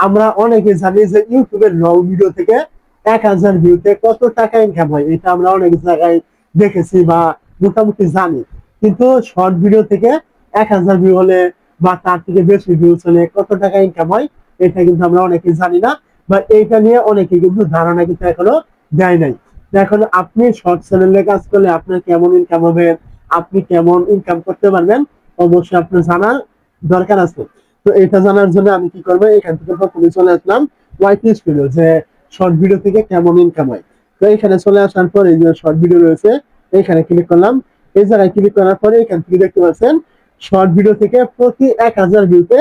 আমরা অনেকে জানি যে ইউটিউবের রং ভিডিও থেকে 1000 ভিউতে কত টাকা ইনকাম হয়, এটা আমরা অনেক জায়গায় দেখেছি বা মোটামুটি জানি। কিন্তু শর্ট ভিডিও থেকে 1000 ভিউ হলে বা তার থেকে বেশি ভিউজ হলে কত টাকা ইনকাম হয়, এটা কিন্তু আমরা অনেকে জানি না, বা এইটা নিয়ে অনেকে কিন্তু ধারণা কিন্তু এখনো দেয় নাই। এখন আপনি শর্ট চ্যানেলে কাজ করলে আপনার কেমন ইনকাম হবে, আপনি কেমন ইনকাম করতে পারবেন, অবশ্যই আপনার জানার দরকার আছে। তো এটা জানার জন্য আমি কি করবো, এখান থেকে প্রথমে চলে আসলাম ওয়াইটি স্টুডিও, যে শর্ট ভিডিও থেকে কেমন ইনকাম হয়। তো এখানে চলে আসার পরে যে শর্ট ভিডিও রয়েছে এখানে ক্লিক করলাম। এই জায়গায় ক্লিক করার পরে এখান থেকে দেখতে পাচ্ছেন শর্ট ভিডিও থেকে প্রতি 1000 ভিউতে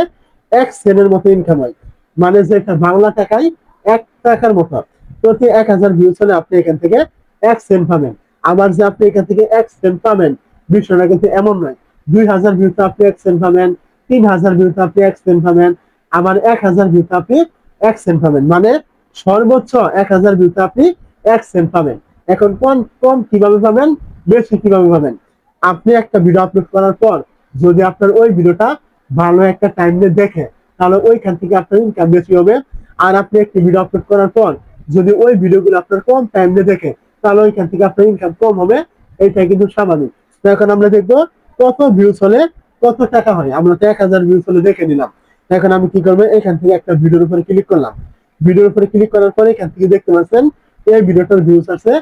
1 সেন্টের মতো ইনকাম হয়। মানে যেটা বাংলা টাকায় 1 টাকার মতো। প্রতি 1000 ভিউজ হলে আপনি এখান থেকে 1 সেন্ট পাবেন। আবার যে আপনি এখান থেকে 1 সেন্ট পাবেন, বিষয়টা কিন্তু এমন নয়। 2000 ভিউতে আপনি 1 সেন্ট পাবেন, 3000 ভিউতে আপনি 1 সেন্ট পাবেন, আবার 1000 ভিউতে আপনি 1 সেন্ট পাবেন। মানে সর্বোচ্চ 1000 ভিউতে আপনি 1 সেন্ট পাবেন। এখন কম কম কিভাবে পাবেন, বেশি কিভাবে পাবেন? আপনি একটা ভিডিও আপলোড করার পর যদি আপনার ওই ভিডিওটা ভালো একটা টাইম দিয়ে দেখে, তাহলে ওইখান থেকে আপনার ইনকাম বেশি হবে। আর আপনি একটি ভিডিও আপলোড করার পর যদি ওই ভিডিওগুলো আপনার কম টাইম দিয়ে দেখে, তাহলে ওইখান থেকে আপনার ইনকাম কম হবে। এটা কিন্তু স্বাভাবিক। তো এখন আমরা দেখবো কত ভিউজ হলে কত টাকা হয়। আমরা তো 1000 ভিউজ হলে দেখে নিলাম। এখন আমি কি করবো, এখান থেকে একটা ভিডিওর উপরে ক্লিক করলাম। ভিডিওর উপরে ক্লিক করার পরে এখান থেকে দেখতে পাচ্ছেন এই ভিডিওটার ভিউজ আছে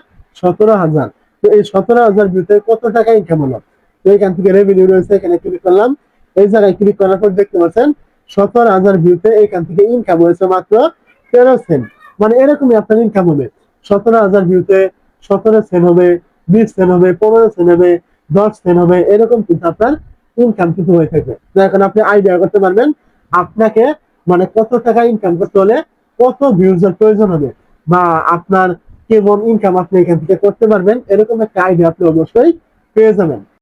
17,000। তো এই 17,000 ভিউতে কত টাকা ইনকাম হলো? তো এখান থেকে রেভিনিউ রয়েছে, এখানে ক্লিক করলাম। এই জায়গায় ক্লিক করার পর দেখতে পাচ্ছেন 17,000 ভিউতে এখান থেকে ইনকাম হয়েছে মাত্র 13 সেন্ট। মানে এরকমই আপনার ইনকাম হবে। 17,000 ভিউতে 17 সেন্ট হবে, 20 সেন্ট হবে, 15 সেন্ট হবে, 10 সেন্ট হবে, এরকম কিন্তু আপনার ইনকাম কিন্তু হয়ে থাকে। তো এখন আপনি আইডিয়া করতে পারবেন আপনাকে মানে কত টাকা ইনকাম করতে হলে কত ভিউজের প্রয়োজন হবে, বা আপনার কেমন ইনকাম আপনি এখান থেকে করতে পারবেন, এরকম একটা আইডিয়া আপনি অবশ্যই পেয়ে যাবেন।